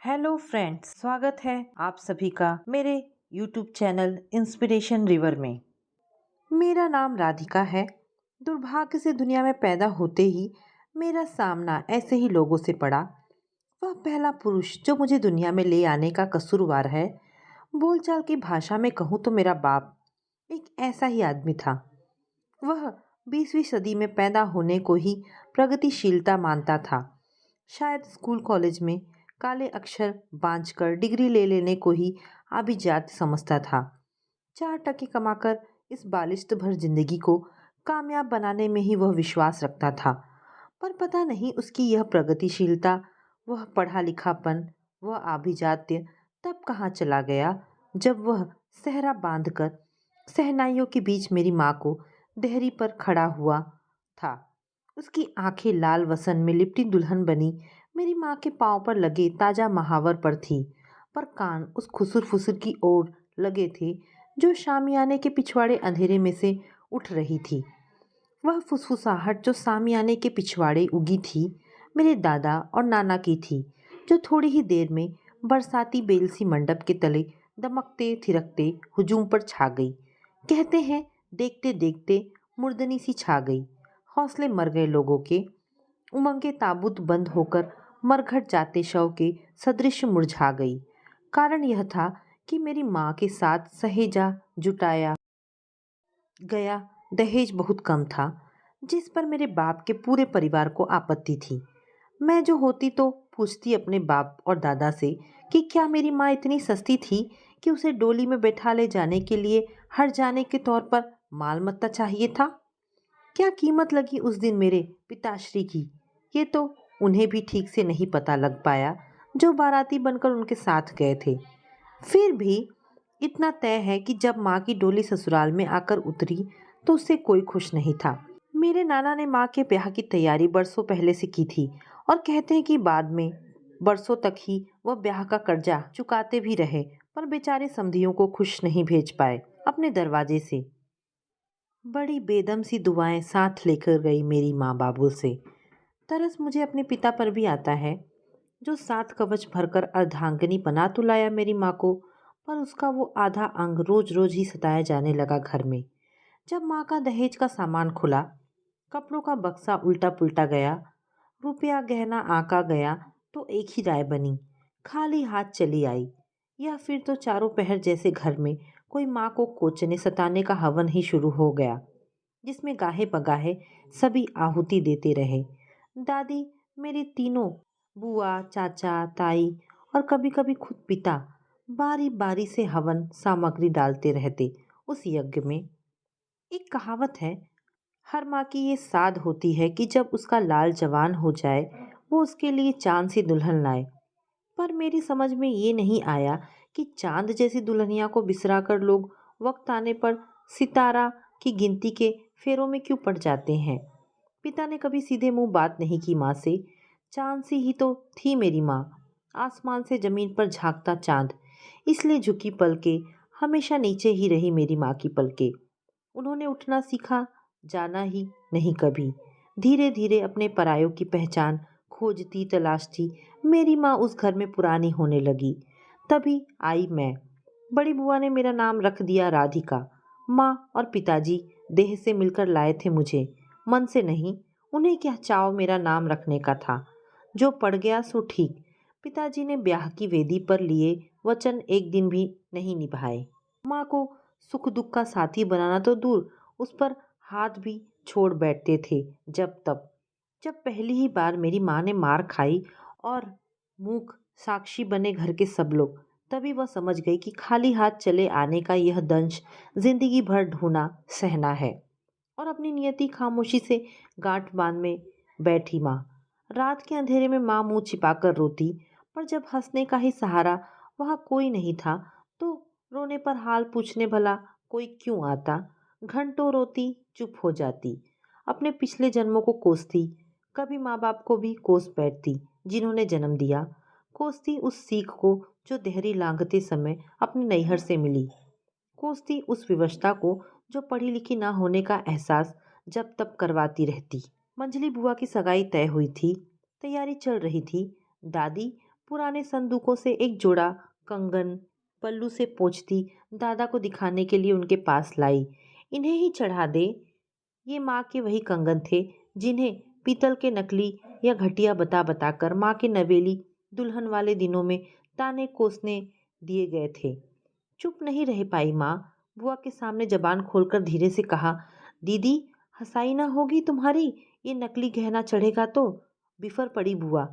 Hello friends, स्वागत है आप सभी का मेरे यूट्यूब चैनल इंस्पिरेशन रिवर में। मेरा नाम राधिका है। दुर्भाग्य से दुनिया में पैदा होते ही मेरा सामना ऐसे ही लोगों से पड़ा। वह पहला पुरुष जो मुझे दुनिया में ले आने का कसूरवार है। बोलचाल की भाषा में कहूँ तो मेरा बाप एक ऐसा ही आदमी था। वह 20वीं सदी में पैदा होने को ही प्रगतिशीलता मानता था। शायद स्कूल कॉलेज में काले अक्षर बांझ कर डिग्री ले लेने को ही आभिजात समझता था। 4 टके कमाकर इस बालिश्त भर जिंदगी को कामयाब बनाने में ही वह विश्वास रखता था। पर पता नहीं उसकी यह प्रगतिशीलता, वह पढ़ा लिखापन, वह आभिजात्य तब कहाँ चला गया जब वह सेहरा बांधकर सहनाइयों के बीच मेरी माँ को देहरी पर खड़ा हुआ था। उसकी आंखें लाल वसन में लिपटी दुल्हन बनी मेरी माँ के पाँव पर लगे ताजा महावर पर थी, पर कान उस खुसुर फुसुर की ओर लगे थे जो शामियाने के पिछवाड़े अंधेरे में से उठ रही थी। वह फुसफुसाहट जो सामियाने के पिछवाड़े उगी थी मेरे दादा और नाना की थी, जो थोड़ी ही देर में बरसाती बेलसी मंडप के तले दमकते थिरकते हुजूम पर छा गई। कहते हैं देखते देखते मुर्दनी सी छा गई। हौसले मर गए लोगों के, उमंगे ताबूत बंद होकर मरघट जाते शव के सदृश मुरझा गई। कारण यह था कि मेरी माँ के साथ सहेजा जुटाया गया दहेज बहुत कम था, जिस पर मेरे बाप के पूरे परिवार को आपत्ति थी। मैं जो होती तो पूछती अपने बाप और दादा से कि क्या मेरी माँ इतनी सस्ती थी कि उसे डोली में बैठा ले जाने के लिए हर जाने के तौर पर माल मत्ता चाहिए था। क्या कीमत लगी उस दिन मेरे पिताश्री की, ये तो उन्हें भी ठीक से नहीं पता लग पाया जो बाराती बनकर उनके साथ गए थे। फिर भी इतना तय है कि जब माँ की डोली ससुराल में आकर उतरी तो उससे कोई खुश नहीं था। मेरे नाना ने माँ के ब्याह की तैयारी बरसों पहले से की थी और कहते हैं कि बाद में बरसों तक ही वह ब्याह का कर्जा चुकाते भी रहे, पर बेचारे समधियों को खुश नहीं भेज पाए अपने दरवाजे से। बड़ी बेदम सी दुआएं साथ लेकर गई मेरी माँ बाबुल से। तरस मुझे अपने पिता पर भी आता है, जो 7 कवच भरकर अर्धांगिनी बना तो लाया मेरी माँ को, पर उसका वो आधा अंग रोज रोज ही सताया जाने लगा घर में। जब माँ का दहेज का सामान खुला, कपड़ों का बक्सा उल्टा पुल्टा गया, रुपया गहना आका गया, तो एक ही राय बनी, खाली हाथ चली आई, या फिर तो चारों पहर जैसे घर में कोई माँ को कोचने सताने का हवन ही शुरू हो गया, जिसमें गाहे बगाहे सभी आहुति देते रहे। दादी, मेरे तीनों बुआ, चाचा, ताई और कभी कभी खुद पिता बारी बारी से हवन सामग्री डालते रहते उस यज्ञ में। एक कहावत है, हर माँ की ये साध होती है कि जब उसका लाल जवान हो जाए वो उसके लिए चांद सी दुल्हन लाए। पर मेरी समझ में ये नहीं आया कि चांद जैसी दुल्हनिया को बिसरा कर लोग वक्त आने पर सितारा की गिनती के फेरों में क्यों पड़ जाते हैं। पिता ने कभी सीधे मुंह बात नहीं की माँ से। चांद सी ही तो थी मेरी माँ, आसमान से जमीन पर झांकता चांद, इसलिए झुकी पलके हमेशा नीचे ही रही मेरी माँ की पलके। उन्होंने उठना सीखा, जाना ही नहीं कभी। धीरे धीरे अपने परायों की पहचान खोजती तलाशती मेरी माँ उस घर में पुरानी होने लगी। तभी आई मैं। बड़ी बुआ ने मेरा नाम रख दिया राधिका। माँ और पिताजी देह से मिलकर लाए थे मुझे, मन से नहीं। उन्हें क्या चाव मेरा नाम रखने का था। जो पड़ गया सो ठीक। पिताजी ने ब्याह की वेदी पर लिए वचन एक दिन भी नहीं निभाए। माँ को सुख दुख का साथी बनाना तो दूर, उस पर हाथ भी छोड़ बैठते थे जब तब। जब पहली ही बार मेरी माँ ने मार खाई और मूक साक्षी बने घर के सब लोग, तभी वह समझ गई कि खाली हाथ चले आने का यह दंश जिंदगी भर ढूंढना सहना है। और अपनी नियति खामोशी से गांठ बांध में बैठी माँ। रात के अंधेरे में माँ मुंह छिपाकर रोती, पर जब हंसने का ही सहारा वहाँ कोई नहीं था तो रोने पर हाल पूछने भला कोई क्यों आता। घंटों रोती, चुप हो जाती, अपने पिछले जन्मों को कोसती, कभी माँ बाप को भी कोस बैठती जिन्होंने जन्म दिया। कोसती उस सीख को जो देहरी लांघते समय अपने नैहर से मिली। कोसती उस विवशता को जो पढ़ी लिखी ना होने का एहसास जब तब करवाती रहती। मंजली बुआ की सगाई तय हुई थी, तैयारी चल रही थी। दादी पुराने संदूकों से एक जोड़ा कंगन पल्लू से पोंछती दादा को दिखाने के लिए उनके पास लाई। इन्हें ही चढ़ा दे। ये माँ के वही कंगन थे जिन्हें पीतल के नकली या घटिया बता बताकर माँ के नवेली दुल्हन वाले दिनों में ताने कोसने दिए गए थे। चुप नहीं रह पाई माँ। बुआ के सामने जबान खोलकर धीरे से कहा, दीदी हंसाई ना होगी तुम्हारी, ये नकली गहना चढ़ेगा तो। बिफर पड़ी बुआ,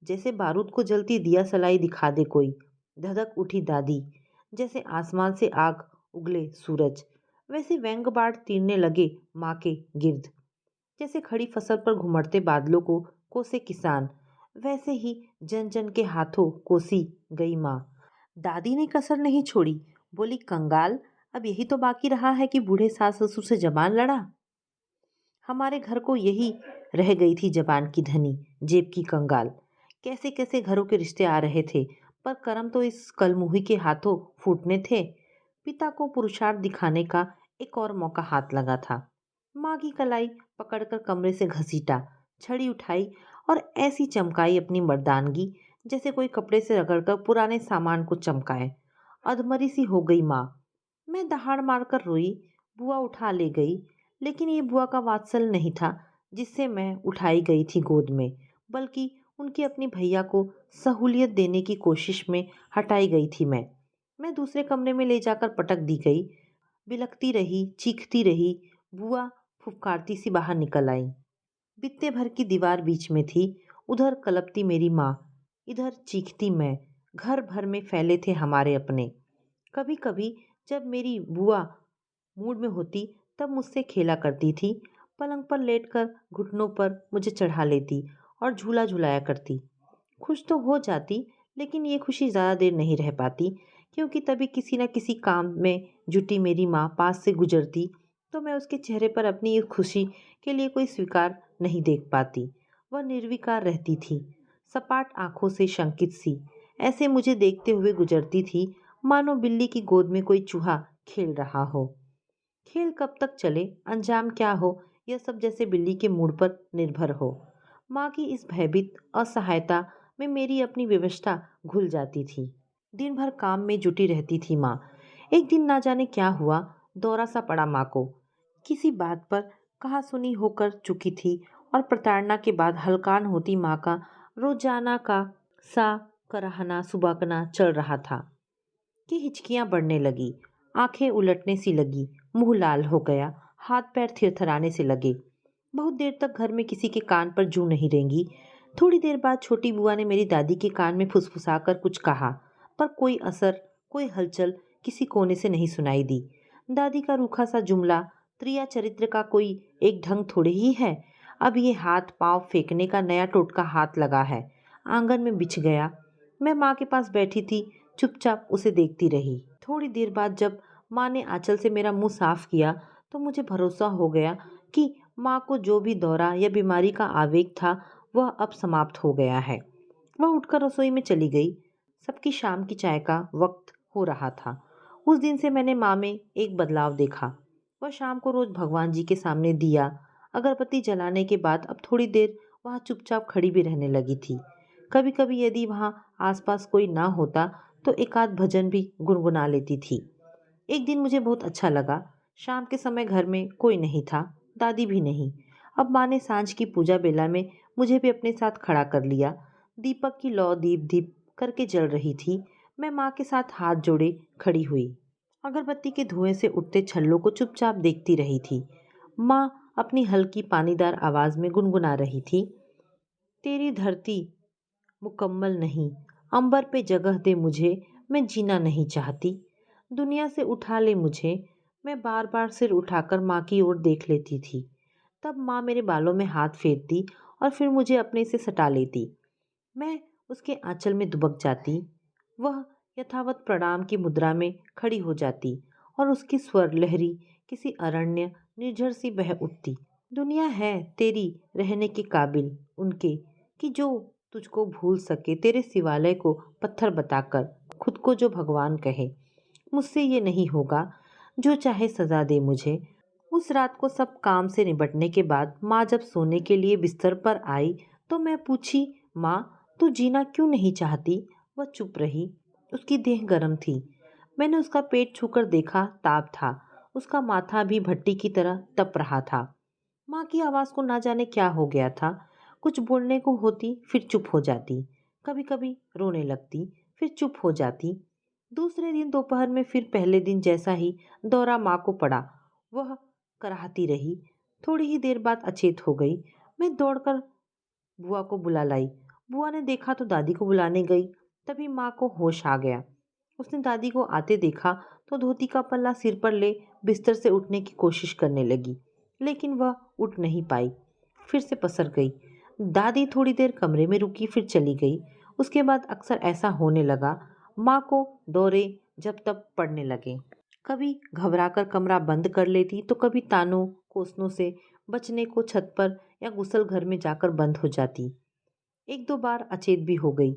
जैसे बारूद को जलती दिया सलाई दिखा दे कोई। धधक उठी दादी, जैसे आसमान से आग उगले सूरज। वैसे व्यंग बाढ़ तीरने लगे माँ के गिर्द। जैसे खड़ी फसल पर घुमड़ते बादलों को कोसे किसान, वैसे ही जन जन के हाथों कोसी गई माँ। दादी ने कसर नहीं छोड़ी, बोली, कंगाल, अब यही तो बाकी रहा है कि बूढ़े सास ससुर से जबान लड़ा। हमारे घर को यही रह गई थी जबान की धनी, जेब की कंगाल। कैसे कैसे घरों के रिश्ते आ रहे थे, पर कर्म तो इस कलमुही के हाथों फूटने थे। पिता को पुरुषार्थ दिखाने का एक और मौका हाथ लगा था। माँ की कलाई पकड़कर कमरे से घसीटा, छड़ी उठाई और ऐसी चमकाई अपनी मर्दानगी जैसे कोई कपड़े से रगड़कर पुराने सामान को चमकाए। अधमरी सी हो गई माँ। मैं दहाड़ मारकर रोई। बुआ उठा ले गई, लेकिन ये बुआ का वात्सल नहीं था जिससे मैं उठाई गई थी गोद में, बल्कि उनके अपने भैया को सहूलियत देने की कोशिश में हटाई गई थी मैं दूसरे कमरे में ले जाकर पटक दी गई। बिलखती रही, चीखती रही। बुआ फुफकारती सी बाहर निकल आई। बित्ते भर की दीवार बीच में थी। उधर कलपती मेरी माँ, इधर चीखती मैं। घर भर में फैले थे हमारे अपने। कभी कभी जब मेरी बुआ मूड में होती तब मुझसे खेला करती थी। पलंग पर लेटकर घुटनों पर मुझे चढ़ा लेती और झूला झुलाया करती। खुश तो हो जाती, लेकिन ये खुशी ज़्यादा देर नहीं रह पाती, क्योंकि तभी किसी न किसी काम में जुटी मेरी माँ पास से गुजरती तो मैं उसके चेहरे पर अपनी इस खुशी के लिए कोई स्वीकार नहीं देख पाती। वह निर्विकार रहती थी, सपाट आंखों से शंकित सी, ऐसे मुझे देखते हुए गुजरती थी मानो बिल्ली की गोद में कोई चूहा खेल रहा हो। खेल कब तक चले, अंजाम क्या हो, यह सब जैसे बिल्ली के मूड पर निर्भर हो। माँ की इस भयभीत असहायता में मेरी अपनी व्यवस्था घुल जाती थी। दिन भर काम में जुटी रहती थी माँ। एक दिन ना जाने क्या हुआ, दौरा सा पड़ा माँ को। किसी बात पर कहा सुनी होकर चुकी थी और प्रताड़ना के बाद हलकान होती माँ का रोजाना का सा कराहना सुबकना चल रहा था कि हिचकियाँ बढ़ने लगी, आंखें उलटने सी लगी, मुंह लाल हो गया, हाथ पैर थिरथराने से लगे। बहुत देर तक घर में किसी के कान पर जूं नहीं रेंगी। थोड़ी देर बाद छोटी बुआ ने मेरी दादी के कान में फुसफुसाकर कुछ कहा, पर कोई असर, कोई हलचल किसी कोने से नहीं सुनाई दी। दादी का रूखा सा जुमला, त्रिया चरित्र का कोई एक ढंग थोड़े ही है, अब ये हाथ पांव फेंकने का नया टोटका हाथ लगा है, आंगन में बिछ गया। मैं माँ के पास बैठी थी, चुपचाप उसे देखती रही। थोड़ी देर बाद जब माँ ने आंचल से मेरा मुंह साफ किया तो मुझे भरोसा हो गया कि माँ को जो भी दौरा या बीमारी का आवेग था वह अब समाप्त हो गया है। वह उठकर रसोई में चली गई। सबकी शाम की चाय का वक्त हो रहा था। उस दिन से मैंने माँ में एक बदलाव देखा। वह शाम को रोज भगवान जी के सामने दिया अगरबत्ती जलाने के बाद अब थोड़ी देर वहाँ चुपचाप खड़ी भी रहने लगी थी। कभी कभी यदि वहाँ आसपास कोई ना होता तो एक आध भजन भी गुनगुना लेती थी। एक दिन मुझे बहुत अच्छा लगा। शाम के समय घर में कोई नहीं था, दादी भी नहीं। अब माँ ने सांझ की पूजा बेला में मुझे भी अपने साथ खड़ा कर लिया। दीपक की लौ दीप दीप करके जल रही थी। मैं माँ के साथ हाथ जोड़े खड़ी हुई, अगरबत्ती के धुएं से उठते छल्लों को चुपचाप देखती रही थी। माँ अपनी हल्की पानीदार आवाज में गुनगुना रही थी, तेरी धरती मुकम्मल नहीं, अंबर पे जगह दे मुझे, मैं जीना नहीं चाहती। दुनिया से उठा ले मुझे। मैं बार बार सिर उठाकर माँ की ओर देख लेती थी। तब माँ मेरे बालों में हाथ फेरती और फिर मुझे अपने से सटा लेती। मैं उसके आंचल में दुबक जाती। वह यथावत प्रणाम की मुद्रा में खड़ी हो जाती और उसकी स्वर लहरी किसी अरण्य निर्झर सी बह उठती। दुनिया है तेरी रहने के काबिल उनके, कि जो तुझको भूल सके, तेरे शिवालय को पत्थर बताकर खुद को जो भगवान कहे। मुझसे ये नहीं होगा, जो चाहे सजा दे मुझे। उस रात को सब काम से निपटने के बाद माँ जब सोने के लिए बिस्तर पर आई तो मैं पूछी, माँ तू जीना क्यों नहीं चाहती? वह चुप रही। उसकी देह गर्म थी। मैंने उसका पेट छूकर देखा, ताप था। उसका माथा भी भट्टी की तरह तप रहा था। माँ की आवाज़ को ना जाने क्या हो गया था। कुछ बोलने को होती फिर चुप हो जाती, कभी कभी रोने लगती, फिर चुप हो जाती। दूसरे दिन दोपहर में फिर पहले दिन जैसा ही दौरा माँ को पड़ा। वह कराहती रही। थोड़ी ही देर बाद अचेत हो गई। मैं दौड़कर बुआ को बुला लाई। बुआ ने देखा तो दादी को बुलाने गई। तभी माँ को होश आ गया। उसने दादी को आते देखा तो धोती का पल्ला सिर पर ले बिस्तर से उठने की कोशिश करने लगी, लेकिन वह उठ नहीं पाई, फिर से पसर गई। दादी थोड़ी देर कमरे में रुकी, फिर चली गई। उसके बाद अक्सर ऐसा होने लगा। माँ को दौरे जब तब पड़ने लगे। कभी घबराकर कमरा बंद कर लेती तो कभी तानों कोसनों से बचने को छत पर या गुसल घर में जाकर बंद हो जाती। एक दो बार अचेत भी हो गई।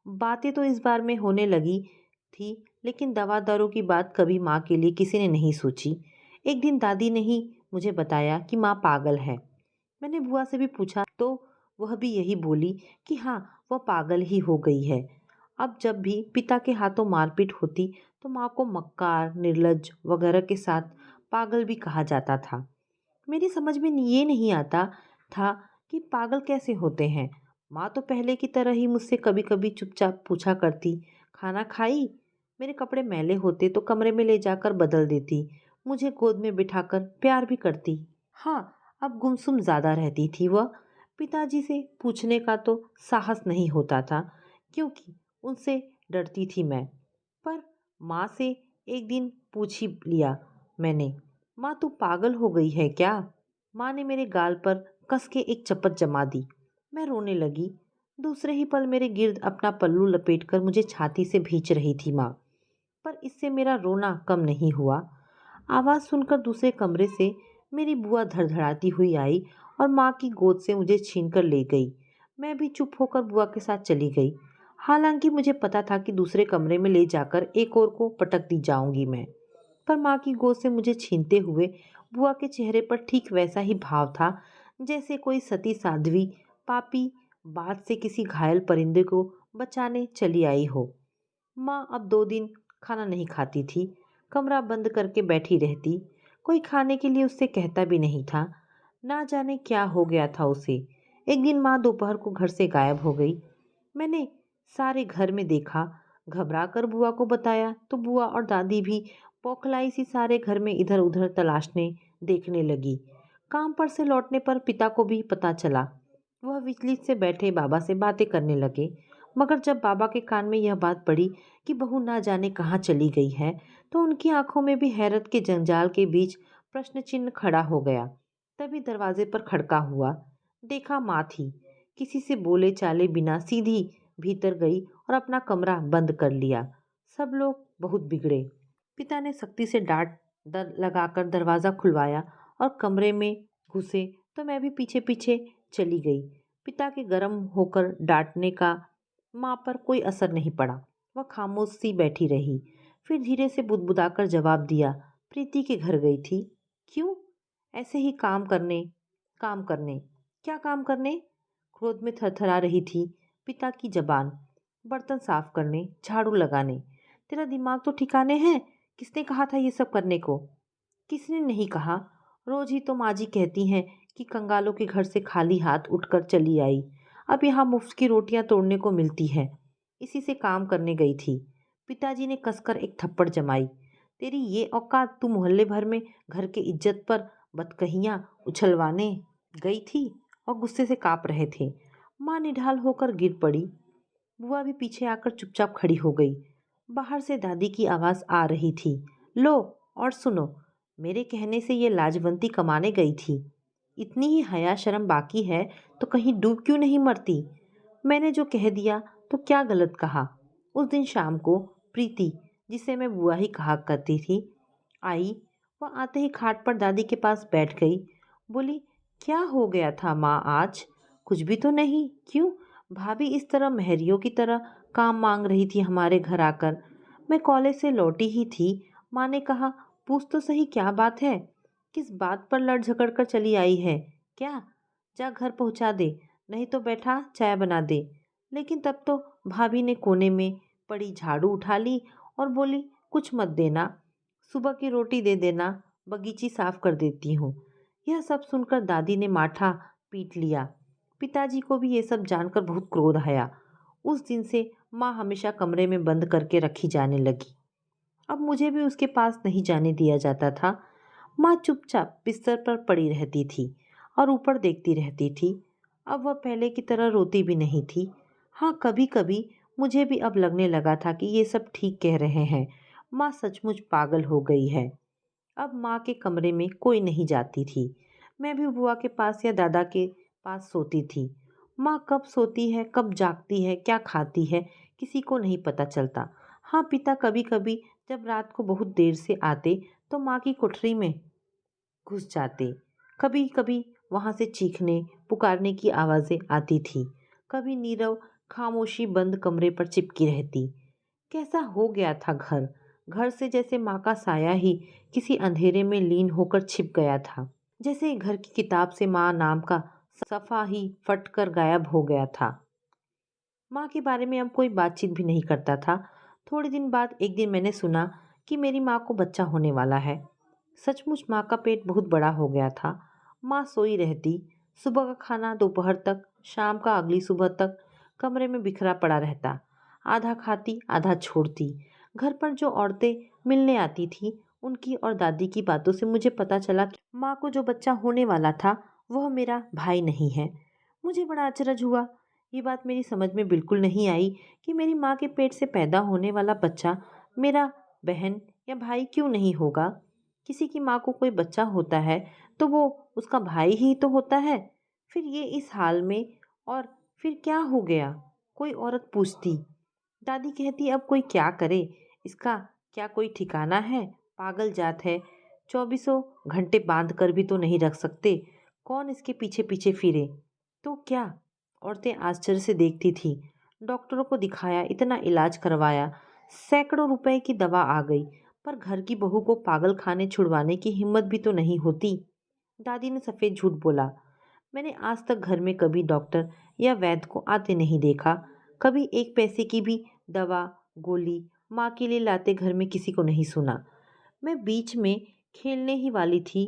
बातें तो इस बार में होने लगी थी, लेकिन दवा दारू की बात कभी माँ के लिए किसी ने नहीं सोची। एक दिन दादी ने ही मुझे बताया कि माँ पागल है। मैंने बुआ से भी पूछा तो वह भी यही बोली कि हाँ, वह पागल ही हो गई है। अब जब भी पिता के हाथों मारपीट होती तो माँ को मक्कार, निर्लज्ज वगैरह के साथ पागल भी कहा जाता था। मेरी समझ में ये नहीं आता था कि पागल कैसे होते हैं। माँ तो पहले की तरह ही मुझसे कभी कभी चुपचाप पूछा करती, खाना खाई? मेरे कपड़े मैले होते तो कमरे में ले जाकर बदल देती, मुझे गोद में बिठाकर प्यार भी करती। हाँ, अब गुमसुम ज़्यादा रहती थी वह। पिताजी से पूछने का तो साहस नहीं होता था, क्योंकि उनसे डरती थी मैं। पर माँ से एक दिन पूछ ही लिया मैंने, माँ तू पागल हो गई है क्या? माँ ने मेरे गाल पर कस के एक चपत जमा दी। मैं रोने लगी। दूसरे ही पल मेरे गिर्द अपना पल्लू लपेटकर मुझे छाती से भींच रही थी माँ। पर इससे मेरा रोना कम नहीं हुआ। आवाज़ सुनकर दूसरे कमरे से मेरी बुआ धड़धड़ाती हुई आई और माँ की गोद से मुझे छीनकर ले गई। मैं भी चुप होकर बुआ के साथ चली गई। हालांकि मुझे पता था कि दूसरे कमरे में ले जाकर एक और को पटक दी जाऊंगी मैं। पर माँ की गोद से मुझे छीनते हुए बुआ के चेहरे पर ठीक वैसा ही भाव था, जैसे कोई सती साध्वी पापी बात से किसी घायल परिंदे को बचाने चली आई हो। माँ अब 2 दिन खाना नहीं खाती थी। कमरा बंद करके बैठी रहती। कोई खाने के लिए उससे कहता भी नहीं था। ना जाने क्या हो गया था उसे। एक दिन माँ दोपहर को घर से गायब हो गई। मैंने सारे घर में देखा। घबरा कर बुआ को बताया तो बुआ और दादी भी बौखलाई सी सारे घर में इधर उधर तलाशने देखने लगी। काम पर से लौटने पर पिता को भी पता चला। वह विचलित से बैठे बाबा से बातें करने लगे। मगर जब बाबा के कान में यह बात पड़ी कि बहू ना जाने कहाँ चली गई है, तो उनकी आंखों में भी हैरत के जंजाल के बीच प्रश्न चिन्ह खड़ा हो गया। तभी दरवाजे पर खड़का हुआ। देखा माँ थी। किसी से बोले चाले बिना सीधी भीतर गई और अपना कमरा बंद कर लिया। सब लोग बहुत बिगड़े। पिता ने सख्ती से डांट दर लगाकर दरवाज़ा खुलवाया और कमरे में घुसे तो मैं भी पीछे पीछे चली गई। पिता के गर्म होकर डांटने का माँ पर कोई असर नहीं पड़ा। वह खामोश सी बैठी रही। फिर धीरे से बुदबुदाकर जवाब दिया, प्रीति के घर गई थी। क्यों? ऐसे ही काम करने। काम करने? क्या काम करने? क्रोध में थरथरा रही थी पिता की जबान। बर्तन साफ करने, झाड़ू लगाने। तेरा दिमाग तो ठिकाने है? किसने कहा था ये सब करने को? किसने नहीं कहा। रोज ही तो माँ जी कहती हैं कि कंगालों के घर से खाली हाथ उठकर चली आई। अब यहाँ मुफ्त की रोटियां तोड़ने को मिलती है, इसी से काम करने गई थी। पिताजी ने कसकर एक थप्पड़ जमाई। तेरी ये औकात, तू मोहल्ले भर में घर के इज्जत पर बदकहियां उछलवाने गई थी? और गुस्से से काँप रहे थे। माँ निढाल होकर गिर पड़ी। बुआ भी पीछे आकर चुपचाप खड़ी हो गई। बाहर से दादी की आवाज़ आ रही थी, लो और सुनो, मेरे कहने से ये लाजवंती कमाने गई थी। इतनी ही हया शर्म बाकी है तो कहीं डूब क्यों नहीं मरती? मैंने जो कह दिया तो क्या गलत कहा? उस दिन शाम को प्रीति, जिसे मैं बुआ ही कहा करती थी, आई। वह आते ही खाट पर दादी के पास बैठ गई। बोली, क्या हो गया था माँ आज? कुछ भी तो नहीं। क्यों? भाभी इस तरह मेहरियों की तरह काम मांग रही थी हमारे घर आकर। मैं कॉलेज से लौटी ही थी। माँ ने कहा, पूछ तो सही क्या बात है? किस बात पर लड़ झगड़ कर चली आई है क्या? जा घर पहुंचा दे, नहीं तो बैठा चाय बना दे। लेकिन तब तो भाभी ने कोने में पड़ी झाड़ू उठा ली और बोली, कुछ मत देना, सुबह की रोटी दे देना, बगीची साफ कर देती हूँ। यह सब सुनकर दादी ने माथा पीट लिया। पिताजी को भी ये सब जानकर बहुत क्रोध आया। उस दिन से माँ हमेशा कमरे में बंद करके रखी जाने लगी। अब मुझे भी उसके पास नहीं जाने दिया जाता था। माँ चुपचाप बिस्तर पर पड़ी रहती थी और ऊपर देखती रहती थी। अब वह पहले की तरह रोती भी नहीं थी। हाँ, कभी कभी मुझे भी अब लगने लगा था कि ये सब ठीक कह रहे हैं, माँ सचमुच पागल हो गई है। अब माँ के कमरे में कोई नहीं जाती थी। मैं भी बुआ के पास या दादा के पास सोती थी। माँ कब सोती है, कब जागती है, क्या खाती है, किसी को नहीं पता चलता। हाँ, पिता कभी कभी जब रात को बहुत देर से आते तो माँ की कोठरी में घुस जाते। कभी कभी वहाँ से चीखने पुकारने की आवाज़ें आती थी। कभी नीरव खामोशी बंद कमरे पर चिपकी रहती। कैसा हो गया था घर। घर से जैसे माँ का साया ही किसी अंधेरे में लीन होकर छिप गया था। जैसे घर की किताब से माँ नाम का सफ़ा ही फट कर गायब हो गया था। माँ के बारे में अब कोई बातचीत भी नहीं करता था। थोड़े दिन बाद एक दिन मैंने सुना कि मेरी माँ को बच्चा होने वाला है। सचमुच माँ का पेट बहुत बड़ा हो गया था। माँ सोई रहती। सुबह का खाना दोपहर तक, शाम का अगली सुबह तक कमरे में बिखरा पड़ा रहता। आधा खाती आधा छोड़ती। घर पर जो औरतें मिलने आती थी उनकी और दादी की बातों से मुझे पता चला कि माँ को जो बच्चा होने वाला था वह मेरा भाई नहीं है। मुझे बड़ा अचरज हुआ। ये बात मेरी समझ में बिल्कुल नहीं आई कि मेरी माँ के पेट से पैदा होने वाला बच्चा मेरा बहन या भाई क्यों नहीं होगा। किसी की माँ को कोई बच्चा होता है तो वो उसका भाई ही तो होता है। फिर ये इस हाल में, और फिर क्या हो गया? कोई औरत पूछती। दादी कहती, अब कोई क्या करे, इसका क्या कोई ठिकाना है, पागल जात है, चौबीसों घंटे बांध कर भी तो नहीं रख सकते, कौन इसके पीछे पीछे फिरे। तो क्या? औरतें आश्चर्य से देखती थी। डॉक्टरों को दिखाया, इतना इलाज करवाया, सैकड़ों रुपए की दवा आ गई, पर घर की बहू को पागल खाने छुड़वाने की हिम्मत भी तो नहीं होती। दादी ने सफ़ेद झूठ बोला। मैंने आज तक घर में कभी डॉक्टर या वैद्य को आते नहीं देखा। कभी एक पैसे की भी दवा गोली माँ के लिए लाते घर में किसी को नहीं सुना। मैं बीच में खेलने ही वाली थी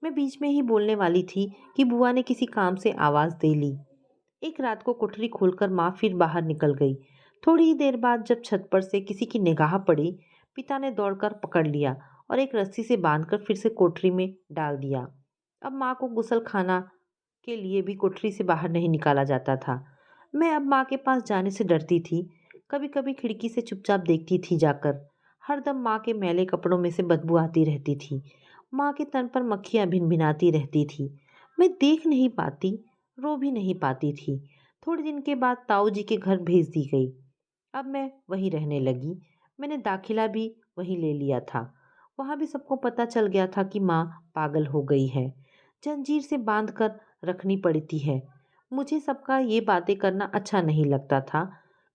मैं बीच में ही बोलने वाली थी कि बुआ ने किसी काम से आवाज़ दे ली। एक रात को कोठरी खोलकर माँ फिर बाहर निकल गई। थोड़ी ही देर बाद जब छत पर से किसी की निगाह पड़ी, पिता ने दौड़कर पकड़ लिया और एक रस्सी से बांधकर फिर से कोठरी में डाल दिया। अब माँ को गुसल खाना के लिए भी कोठरी से बाहर नहीं निकाला जाता था। मैं अब माँ के पास जाने से डरती थी। कभी कभी खिड़की से चुपचाप देखती थी जाकर। हरदम माँ के मैले कपड़ों में से बदबू आती रहती थी। माँ के तन पर मक्खियाँ भिनभिनाती रहती थी। मैं देख नहीं पाती, रो भी नहीं पाती थी। थोड़े दिन के बाद ताऊ जी के घर भेज दी गई। अब मैं वहीं रहने लगी। मैंने दाखिला भी वहीं ले लिया था। वहाँ भी सबको पता चल गया था कि माँ पागल हो गई है, जंजीर से बांध कर रखनी पड़ती है। मुझे सबका ये बातें करना अच्छा नहीं लगता था।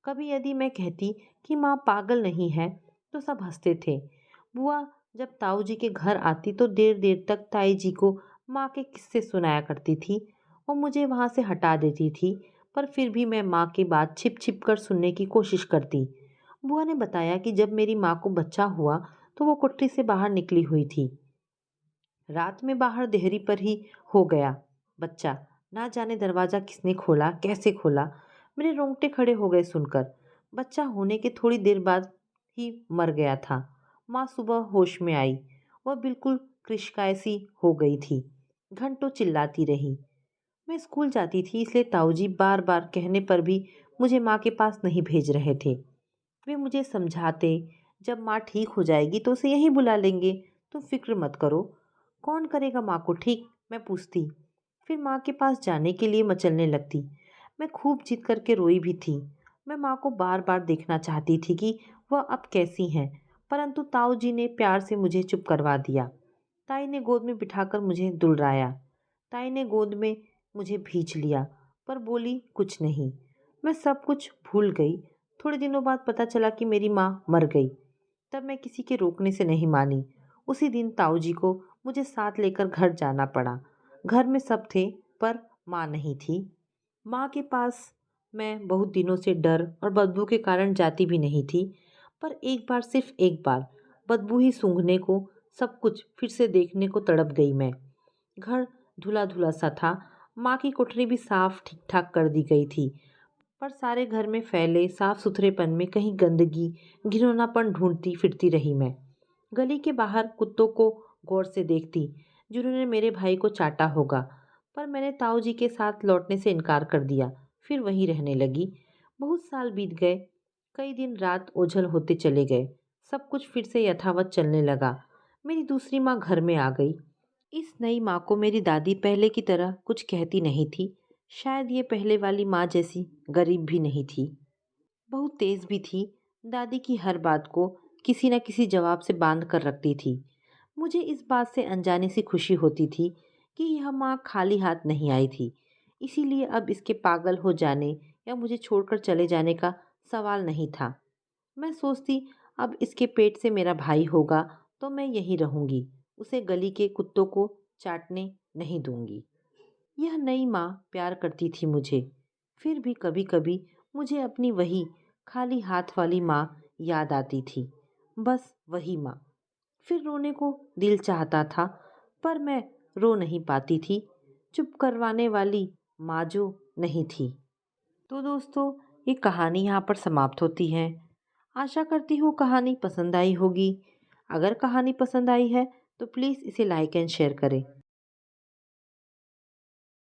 कभी यदि मैं कहती कि माँ पागल नहीं है तो सब हंसते थे। बुआ जब ताऊ जी के घर आती तो देर देर तक ताई जी को माँ के किस्से सुनाया करती थी और मुझे वहाँ से हटा देती थी, पर फिर भी मैं माँ की बात छिप छिप कर सुनने की कोशिश करती। बुआ ने बताया कि जब मेरी माँ को बच्चा हुआ तो वो कुट्टी से बाहर निकली हुई थी। रात में बाहर देहरी पर ही हो गया बच्चा। ना जाने दरवाज़ा किसने खोला, कैसे खोला। मेरे रोंगटे खड़े हो गए सुनकर। बच्चा होने के थोड़ी देर बाद ही मर गया था। माँ सुबह होश में आई। वह बिल्कुल कृशकाय सी हो गई थी। घंटों चिल्लाती रही। मैं स्कूल जाती थी, इसलिए ताऊजी बार बार कहने पर भी मुझे माँ के पास नहीं भेज रहे थे। वे मुझे समझाते, जब माँ ठीक हो जाएगी तो उसे यहीं बुला लेंगे, तुम फिक्र मत करो। कौन करेगा माँ को ठीक, मैं पूछती। फिर माँ के पास जाने के लिए मचलने लगती। मैं खूब जिद करके रोई भी थी। मैं माँ को बार बार देखना चाहती थी कि वह अब कैसी हैं, परंतु ताऊ जी ने प्यार से मुझे चुप करवा दिया। ताई ने गोद में बिठाकर मुझे दुलराया। ताई ने गोद में मुझे भींच लिया, पर बोली कुछ नहीं। मैं सब कुछ भूल गई। थोड़े दिनों बाद पता चला कि मेरी माँ मर गई। तब मैं किसी के रोकने से नहीं मानी। उसी दिन ताऊ जी को मुझे साथ लेकर घर जाना पड़ा। घर में सब थे पर माँ नहीं थी। माँ के पास मैं बहुत दिनों से डर और बदबू के कारण जाती भी नहीं थी, पर एक बार, सिर्फ एक बार, बदबू ही सूंघने को सब कुछ फिर से देखने को तड़प गई मैं। घर धुला-धुला सा था, माँ की कोठरी भी साफ ठीक-ठाक कर दी गई थी, पर सारे घर में फैले साफ-सुथरेपन में कहीं गंदगी, घिनौनापन ढूँढती फिरती रही मैं। गली के बाहर कुत्तों को गौर से देखती, जिन्होंने मेरे भाई को चाटा होगा, पर मैंने ताऊ जी के साथ लौटने से इनकार कर दिया, फिर वहीं रहने लगी। बहुत साल बीत गए, कई दिन रात ओझल होते चले गए, सब कुछ फिर से यथावत चलने लगा। मेरी दूसरी माँ घर में आ गई। इस नई माँ को मेरी दादी पहले की तरह कुछ कहती नहीं थी। शायद ये पहले वाली माँ जैसी गरीब भी नहीं थी, बहुत तेज भी थी। दादी की हर बात को किसी न किसी जवाब से बांध कर रखती थी। मुझे इस बात से अनजाने सी खुशी होती थी कि यह माँ खाली हाथ नहीं आई थी, इसीलिए अब इसके पागल हो जाने या मुझे छोड़कर चले जाने का सवाल नहीं था। मैं सोचती, अब इसके पेट से मेरा भाई होगा तो मैं यहीं रहूंगी, उसे गली के कुत्तों को चाटने नहीं दूंगी। यह नई माँ प्यार करती थी मुझे, फिर भी कभी कभी मुझे अपनी वही खाली हाथ वाली माँ याद आती थी। बस वही माँ। फिर रोने को दिल चाहता था, पर मैं रो नहीं पाती थी, चुप करवाने वाली माँ जो नहीं थी। तो दोस्तों, ये कहानी यहाँ पर समाप्त होती है। आशा करती हूँ कहानी पसंद आई होगी। अगर कहानी पसंद आई है तो प्लीज़ इसे लाइक एंड शेयर करें।